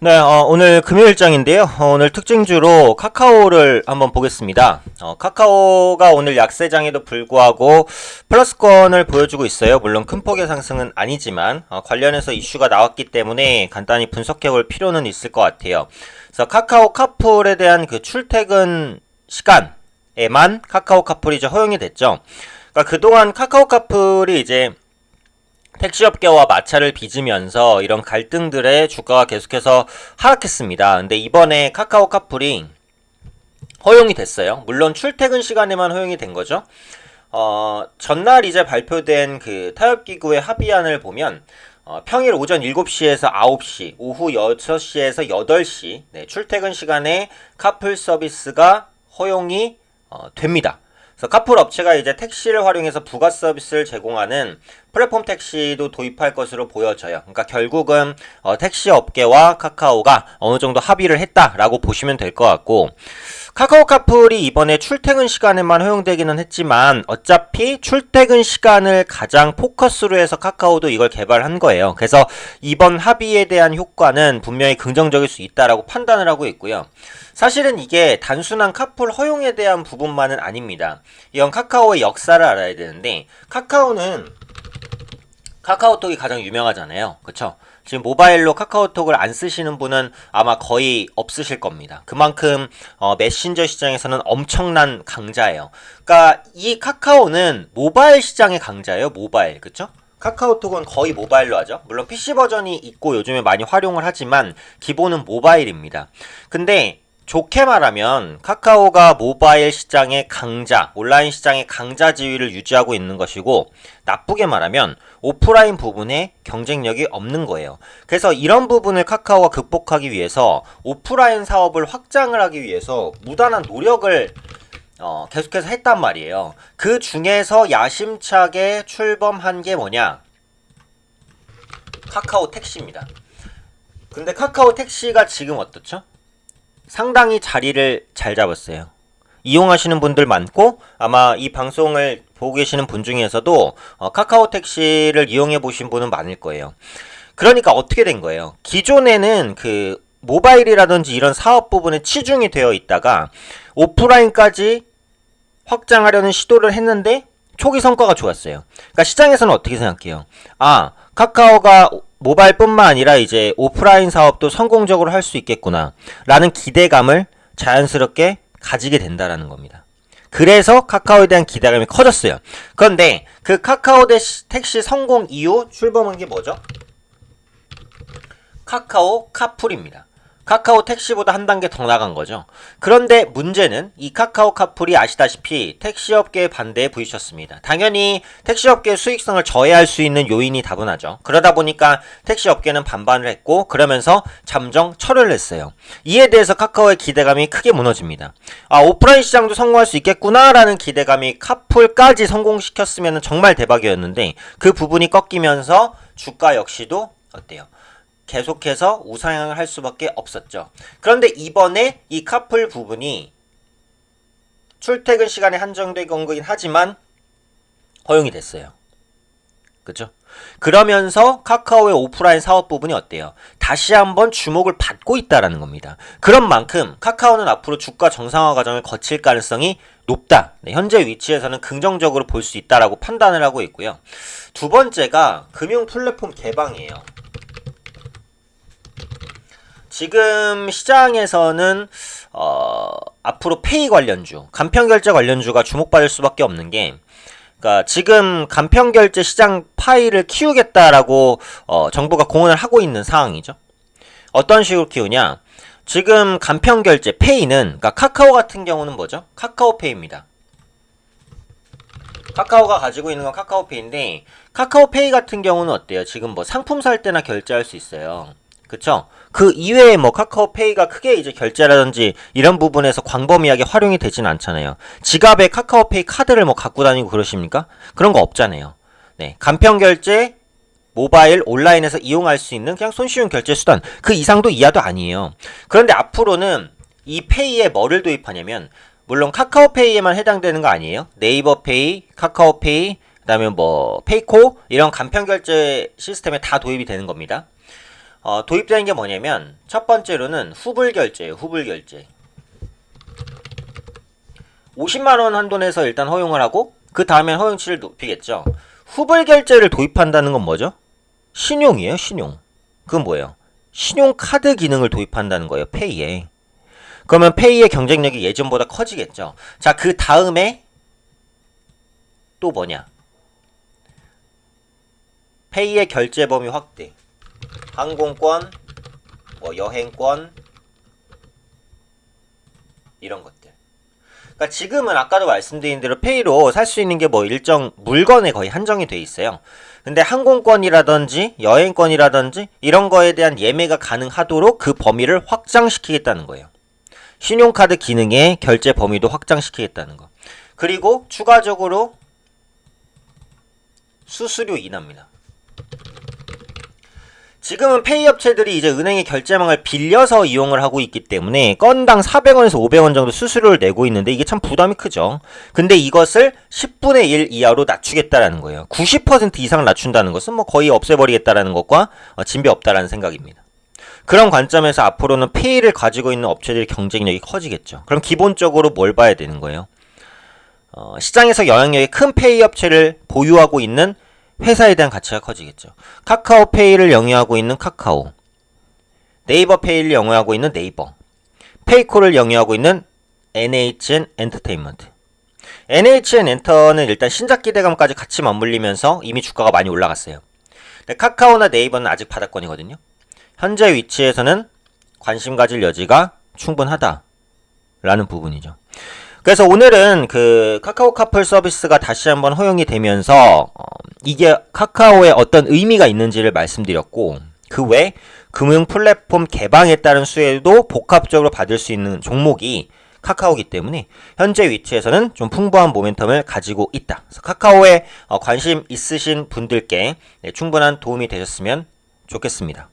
네, 오늘 금요일장인데요. 오늘 특징주로 카카오를 한번 보겠습니다. 카카오가 오늘 약세장에도 불구하고 플러스권을 보여주고 있어요. 물론 큰 폭의 상승은 아니지만 관련해서 이슈가 나왔기 때문에 간단히 분석해 볼 필요는 있을 것 같아요. 그래서 카카오 카풀에 대한 그 출퇴근 시간에만 카카오 카풀이 이제 허용이 됐죠. 그러니까 그동안 카카오 카풀이 이제 택시업계와 마찰을 빚으면서 이런 갈등들의 주가가 계속해서 하락했습니다. 근데 이번에 카카오 카풀이 허용이 됐어요. 물론 출퇴근 시간에만 허용이 된 거죠. 전날 이제 발표된 그 타협기구의 합의안을 보면 평일 오전 7시에서 9시, 오후 6시에서 8시 출퇴근 시간에 카풀 서비스가 허용이 됩니다. 그래서 카풀 업체가 이제 택시를 활용해서 부가 서비스를 제공하는 플랫폼 택시도 도입할 것으로 보여져요. 그러니까 결국은 택시 업계와 카카오가 어느 정도 합의를 했다라고 보시면 될 것 같고, 카카오 카풀이 이번에 출퇴근 시간에만 허용되기는 했지만 어차피 출퇴근 시간을 가장 포커스로 해서 카카오도 이걸 개발한 거예요. 그래서 이번 합의에 대한 효과는 분명히 긍정적일 수 있다라고 판단을 하고 있고요. 사실은 이게 단순한 카풀 허용에 대한 부분만은 아닙니다. 이건 카카오의 역사를 알아야 되는데, 카카오톡이 가장 유명하잖아요. 그쵸? 지금 모바일로 카카오톡을 안 쓰시는 분은 아마 거의 없으실 겁니다. 그만큼 메신저 시장에서는 엄청난 강자예요. 그러니까 이 카카오는 모바일 시장의 강자예요. 모바일. 그쵸? 카카오톡은 거의 모바일로 하죠. 물론 PC 버전이 있고 요즘에 많이 활용을 하지만 기본은 모바일입니다. 근데 좋게 말하면 카카오가 모바일 시장의 강자, 온라인 시장의 강자 지위를 유지하고 있는 것이고, 나쁘게 말하면 오프라인 부분에 경쟁력이 없는 거예요. 그래서 이런 부분을 카카오가 극복하기 위해서 오프라인 사업을 확장을 하기 위해서 무단한 노력을 계속해서 했단 말이에요. 그 중에서 야심차게 출범한 게 뭐냐? 카카오 택시입니다. 근데 카카오 택시가 지금 어떻죠? 상당히 자리를 잘 잡았어요. 이용하시는 분들 많고, 아마 이 방송을 보고 계시는 분 중에서도 카카오 택시를 이용해 보신 분은 많을 거예요. 그러니까 어떻게 된 거예요? 기존에는 그 모바일이라든지 이런 사업 부분에 치중이 되어 있다가 오프라인까지 확장하려는 시도를 했는데 초기 성과가 좋았어요. 그러니까 시장에서는 어떻게 생각해요? 카카오가 모바일뿐만 아니라 이제 오프라인 사업도 성공적으로 할 수 있겠구나 라는 기대감을 자연스럽게 가지게 된다라는 겁니다. 그래서 카카오에 대한 기대감이 커졌어요. 그런데 그 카카오 택시 성공 이후 출범한 게 뭐죠? 카카오 카풀입니다. 카카오 택시보다 한 단계 더 나간 거죠. 그런데 문제는 이 카카오 카풀이 아시다시피 택시업계의 반대에 부딪혔습니다. 당연히 택시업계의 수익성을 저해할 수 있는 요인이 다분하죠. 그러다 보니까 택시업계는 반발을 했고, 그러면서 잠정 철회를 했어요. 이에 대해서 카카오의 기대감이 크게 무너집니다. 오프라인 시장도 성공할 수 있겠구나 라는 기대감이 카풀까지 성공시켰으면 정말 대박이었는데, 그 부분이 꺾이면서 주가 역시도 어때요? 계속해서 우상향을 할 수밖에 없었죠. 그런데 이번에 이 카풀 부분이 출퇴근 시간에 한정된 거긴 하지만 허용이 됐어요. 그죠? 그러면서 카카오의 오프라인 사업 부분이 어때요? 다시 한번 주목을 받고 있다라는 겁니다. 그런 만큼 카카오는 앞으로 주가 정상화 과정을 거칠 가능성이 높다. 현재 위치에서는 긍정적으로 볼 수 있다라고 판단을 하고 있고요. 두 번째가 금융 플랫폼 개방이에요. 지금 시장에서는 앞으로 페이 관련주, 간편결제 관련주가 주목받을 수밖에 없는 게, 그러니까 지금 간편결제 시장 파이를 키우겠다라고 정부가 공언을 하고 있는 상황이죠. 어떤 식으로 키우냐? 지금 간편결제 페이는, 그러니까 카카오 같은 경우는 뭐죠? 카카오페이입니다. 카카오가 가지고 있는 건 카카오페이인데, 카카오페이 같은 경우는 어때요? 지금 뭐 상품 살 때나 결제할 수 있어요. 그쵸? 그 이외에 뭐 카카오페이가 크게 이제 결제라든지 이런 부분에서 광범위하게 활용이 되진 않잖아요. 지갑에 카카오페이 카드를 뭐 갖고 다니고 그러십니까? 그런 거 없잖아요. 네. 간편 결제, 모바일, 온라인에서 이용할 수 있는 그냥 손쉬운 결제 수단. 그 이상도 이하도 아니에요. 그런데 앞으로는 이 페이에 뭐를 도입하냐면, 물론 카카오페이에만 해당되는 거 아니에요. 네이버페이, 카카오페이, 그 다음에 뭐 페이코 이런 간편 결제 시스템에 다 도입이 되는 겁니다. 도입되는 게 뭐냐면 첫 번째로는 후불 결제예요. 후불 결제. 50만원 한도 내서 일단 허용을 하고 그 다음엔 허용치를 높이겠죠. 후불 결제를 도입한다는 건 뭐죠? 신용이에요. 신용. 그건 뭐예요? 신용카드 기능을 도입한다는 거예요. 페이에. 그러면 페이의 경쟁력이 예전보다 커지겠죠. 자, 그 다음에 또 뭐냐? 페이의 결제 범위 확대. 항공권, 뭐 여행권 이런 것들. 그러니까 지금은 아까도 말씀드린 대로 페이로 살 수 있는 게 뭐 일정 물건에 거의 한정이 돼 있어요. 근데 항공권이라든지 여행권이라든지 이런 거에 대한 예매가 가능하도록 그 범위를 확장시키겠다는 거예요. 신용카드 기능의 결제 범위도 확장시키겠다는 거. 그리고 추가적으로 수수료 인하입니다. 지금은 페이 업체들이 이제 은행의 결제망을 빌려서 이용을 하고 있기 때문에 건당 400원에서 500원 정도 수수료를 내고 있는데 이게 참 부담이 크죠. 근데 이것을 10분의 1 이하로 낮추겠다라는 거예요. 90% 이상 낮춘다는 것은 뭐 거의 없애버리겠다라는 것과 진배 없다라는 생각입니다. 그런 관점에서 앞으로는 페이를 가지고 있는 업체들의 경쟁력이 커지겠죠. 그럼 기본적으로 뭘 봐야 되는 거예요? 시장에서 영향력이 큰 페이 업체를 보유하고 있는 회사에 대한 가치가 커지겠죠. 카카오페이를 영위하고 있는 카카오, 네이버페이를 영위하고 있는 네이버, 페이콜을 영위하고 있는 NHN 엔터테인먼트. NHN 엔터는 일단 신작 기대감까지 같이 맞물리면서 이미 주가가 많이 올라갔어요. 근데 카카오나 네이버는 아직 바닥권이거든요. 현재 위치에서는 관심 가질 여지가 충분하다라는 부분이죠. 그래서 오늘은 그 카카오 카풀 서비스가 다시 한번 허용이 되면서 이게 카카오에 어떤 의미가 있는지를 말씀드렸고, 그 외 금융 플랫폼 개방에 따른 수혜도 복합적으로 받을 수 있는 종목이 카카오이기 때문에 현재 위치에서는 좀 풍부한 모멘텀을 가지고 있다. 그래서 카카오에 관심 있으신 분들께 충분한 도움이 되셨으면 좋겠습니다.